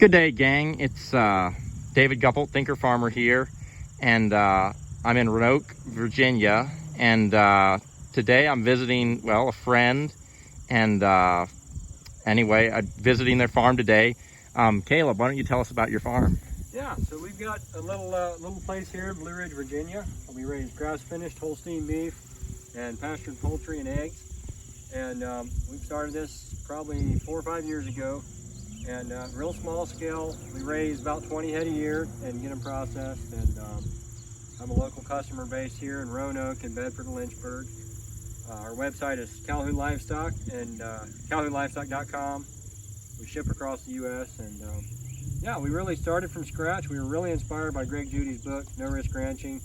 Good day, gang. It's David Gupple, Thinker Farmer here, and I'm in Roanoke, Virginia, and today I'm visiting, well, a friend, and anyway, I'm visiting their farm today. Caleb, why don't you tell us about your farm? Yeah, so we've got a little place here in Blue Ridge, Virginia. We raise grass-finished Holstein beef and pastured poultry and eggs, and we've started this probably 4 or 5 years ago. And real small scale, we raise about 20 head a year and get them processed. And I'm a local customer base here in Roanoke and Bedford and Lynchburg. Our website is Calhoun Livestock and calhounlivestock.com. We ship across the U.S. and yeah, we really started from scratch. We were really inspired by Greg Judy's book, No Risk Ranching,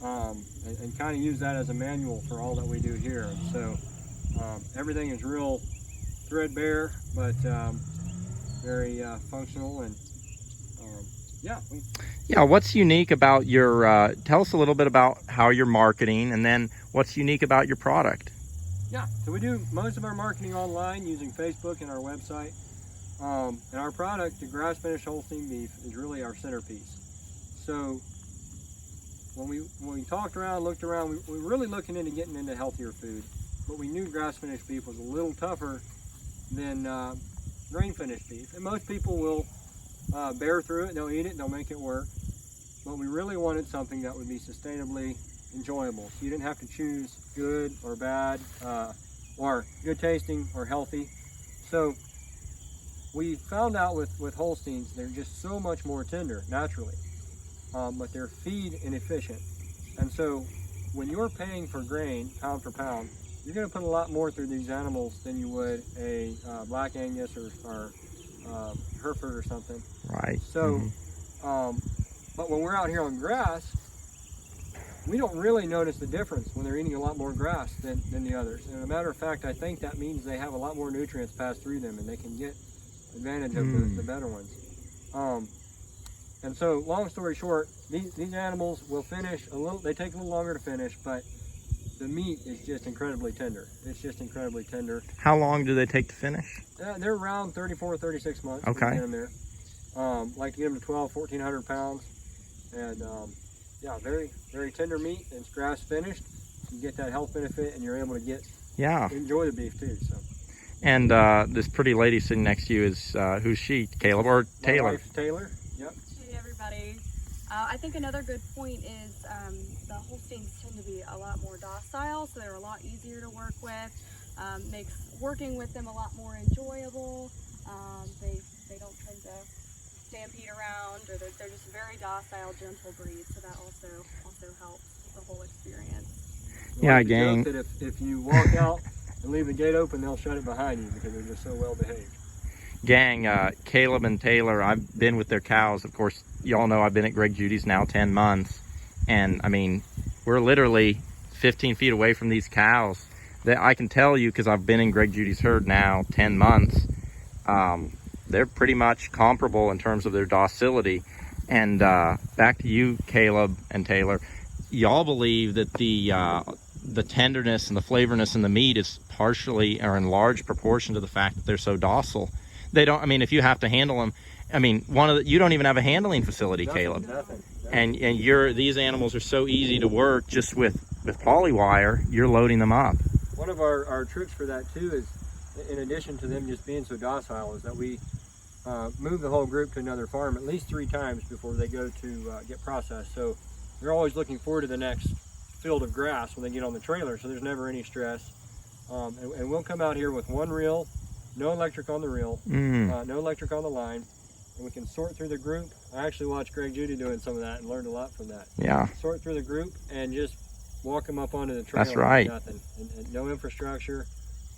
and kind of use that as a manual for all that we do here. And so everything is real threadbare, but very functional, and yeah, what's unique about your tell us a little bit about how you're marketing, and then what's unique about your product? Yeah, so we do most of our marketing online using Facebook and our website, and our product, the grass finished Holstein beef, is really our centerpiece. So when we talked around, looked around, we were really looking into getting into healthier food, but we knew grass finished beef was a little tougher than grain finished beef, and most people will bear through it, they'll eat it, they'll make it work, but we really wanted something that would be sustainably enjoyable, so you didn't have to choose good or bad, or good tasting or healthy. So we found out with Holsteins, they're just so much more tender naturally, but they're feed inefficient, and so when you're paying for grain pound for pound, you're going to put a lot more through these animals than you would a Black Angus or Hereford or something. Right. So, but when we're out here on grass, we don't really notice the difference when they're eating a lot more grass than the others. And as a matter of fact, I think that means they have a lot more nutrients pass through them, and they can get advantage of the better ones. And so, long story short, these animals will finish a little. They take a little longer to finish, but the meat is just incredibly tender. It's just incredibly tender. How long do they take to finish? They're around 34 or 36 months. Okay. Get them there. Like to get them to 1,400 pounds. And yeah, very, very tender meat. And it's grass finished. You get that health benefit, and you're able to enjoy the beef too. So. And this pretty lady sitting next to you is, who's she? Caleb or Taylor? My wife's Taylor. Yep. Hey everybody. I think another good point is the Holsteins tend to be a lot more docile, so they're a lot easier to work with. Makes working with them a lot more enjoyable. They don't tend to stampede around, or they're just a very docile, gentle breed, so that also helps the whole experience. Yeah, gang. That if you walk out and leave the gate open, they'll shut it behind you because they're just so well behaved. Gang, Caleb and Taylor, I've been with their cows. Of course, y'all know I've been at Greg Judy's now 10 months. And I mean, we're literally 15 feet away from these cows. That I can tell you, because I've been in Greg Judy's herd now 10 months. They're pretty much comparable in terms of their docility. And back to you, Caleb and Taylor. Y'all believe that the tenderness and the flavorness in the meat is partially or in large proportion to the fact that they're so docile. They don't, I mean, if you have to handle them, I mean, you don't even have a handling facility, Caleb. Nothing. And these animals are so easy to work just with poly wire. You're loading them up. One of our tricks for that too is, in addition to them just being so docile, is that we move the whole group to another farm at least 3 times before they go to get processed. So they're always looking forward to the next field of grass when they get on the trailer, so there's never any stress. And we'll come out here with 1 reel, no electric on the reel, no electric on the line, and we can sort through the group. I actually watched Greg Judy doing some of that and learned a lot from that. Yeah. Sort through the group and just walk them up onto the trailer. That's right. Nothing, and no infrastructure.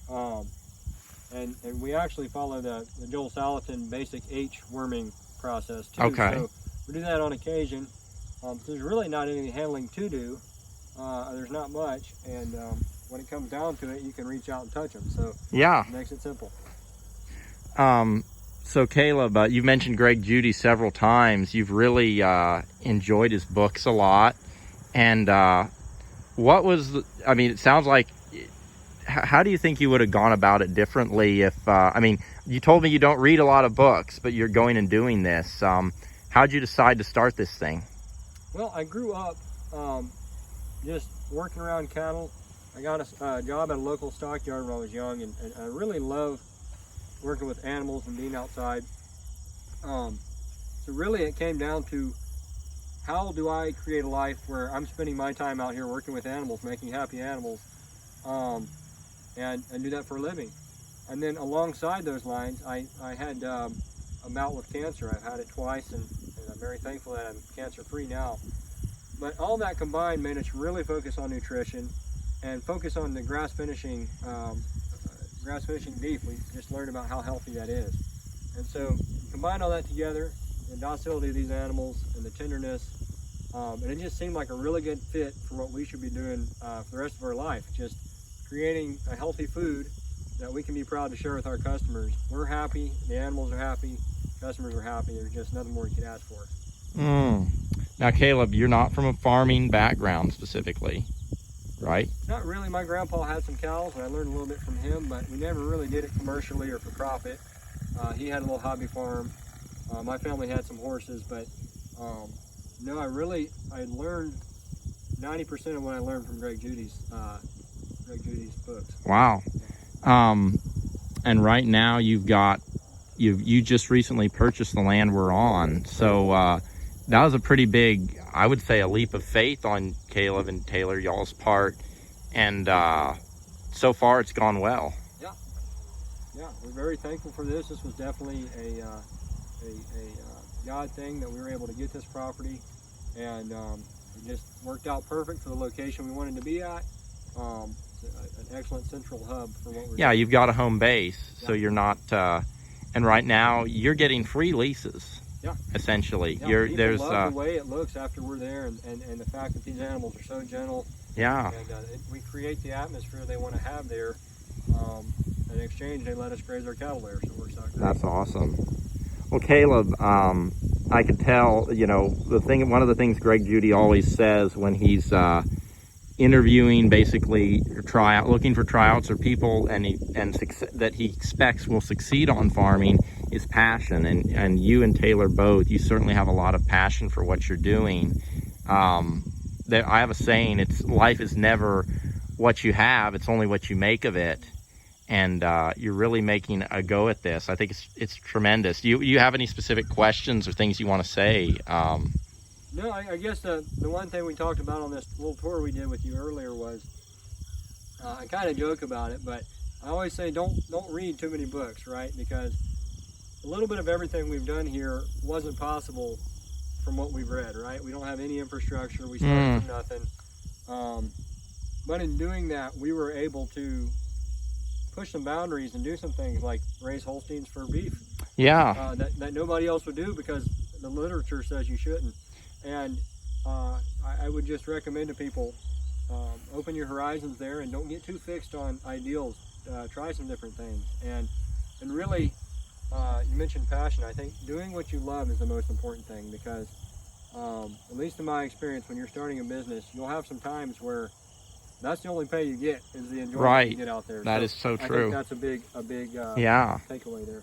And we actually follow the Joel Salatin basic H worming process too. Okay. So we do that on occasion. There's really not any handling to do. There's not much, and when it comes down to it, you can reach out and touch them. So yeah, it makes it simple. So Caleb, you've mentioned Greg Judy several times. You've really enjoyed his books a lot. And what was, I mean, it sounds like how do you think you would have gone about it differently if, I mean, you told me you don't read a lot of books, but you're going and doing this. How'd you decide to start this thing? Well, I grew up just working around cattle. I got a job at a local stockyard when I was young, and I really love working with animals and being outside. So really it came down to, how do I create a life where I'm spending my time out here working with animals, making happy animals, and do that for a living. And then alongside those lines, I had a bout with cancer. I've had it twice, and I'm very thankful that I'm cancer-free now. But all that combined made us really focus on nutrition and focus on the grass finishing beef. We just learned about how healthy that is. And so combine all that together, the docility of these animals and the tenderness, and it just seemed like a really good fit for what we should be doing for the rest of our life. Just creating a healthy food that we can be proud to share with our customers. We're happy, the animals are happy, customers are happy. There's just nothing more you could ask for. Now, Caleb, you're not from a farming background specifically, right? Not really. My grandpa had some cows, and I learned a little bit from him, but we never really did it commercially or for profit. He had a little hobby farm. My family had some horses, but no, I learned 90% of what I learned from Greg Judy's books. Wow. And right now you just recently purchased the land we're on. So that was a pretty big, I would say, a leap of faith on Caleb and Taylor, y'all's part. And so far it's gone well. Yeah, we're very thankful for this. This was definitely a God thing that we were able to get this property, and it just worked out perfect for the location we wanted to be at. An excellent central hub for what we're doing. You've got a home base, so you're not, and right now you're getting free leases. Yeah. Essentially. Yeah, people love the way it looks after we're there, and the fact that these animals are so gentle. Yeah. And we create the atmosphere they want to have there. In exchange, they let us graze our cattle there, so it works out great. That's awesome. Well, Caleb, I could tell, one of the things Greg Judy always says when he's interviewing, basically looking for tryouts or people that he expects will succeed on farming, is passion. And you and Taylor both, you certainly have a lot of passion for what you're doing. I have a saying, life is never what you have, it's only what you make of it. And you're really making a go at this. I think it's tremendous. Do you have any specific questions or things you want to say? No, I guess the one thing we talked about on this little tour we did with you earlier was, I kind of joke about it, but I always say don't read too many books, right? Because a little bit of everything we've done here wasn't possible from what we've read, right? We don't have any infrastructure. We started from nothing. But in doing that, we were able to push some boundaries and do some things like raise Holsteins for beef. Yeah. That nobody else would do because the literature says you shouldn't. And I would just recommend to people, open your horizons there and don't get too fixed on ideals. Try some different things. And really, you mentioned passion. I think doing what you love is the most important thing, because at least in my experience, when you're starting a business, you'll have some times where that's the only pay you get, is the enjoyment you get out there. That is so true. I think that's a big takeaway there.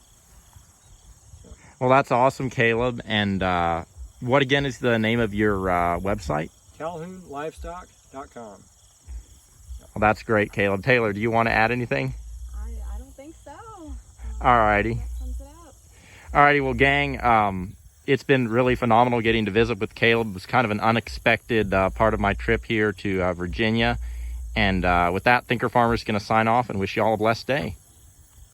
So. Well, that's awesome, Caleb. And what again is the name of your website? CalhounLivestock.com. Well, that's great, Caleb. Taylor, do you want to add anything? I don't think so. Alrighty. That sums it up. Alrighty, well, gang, it's been really phenomenal getting to visit with Caleb. It was kind of an unexpected part of my trip here to Virginia. And with that, Thinker Farmer is going to sign off and wish you all a blessed day.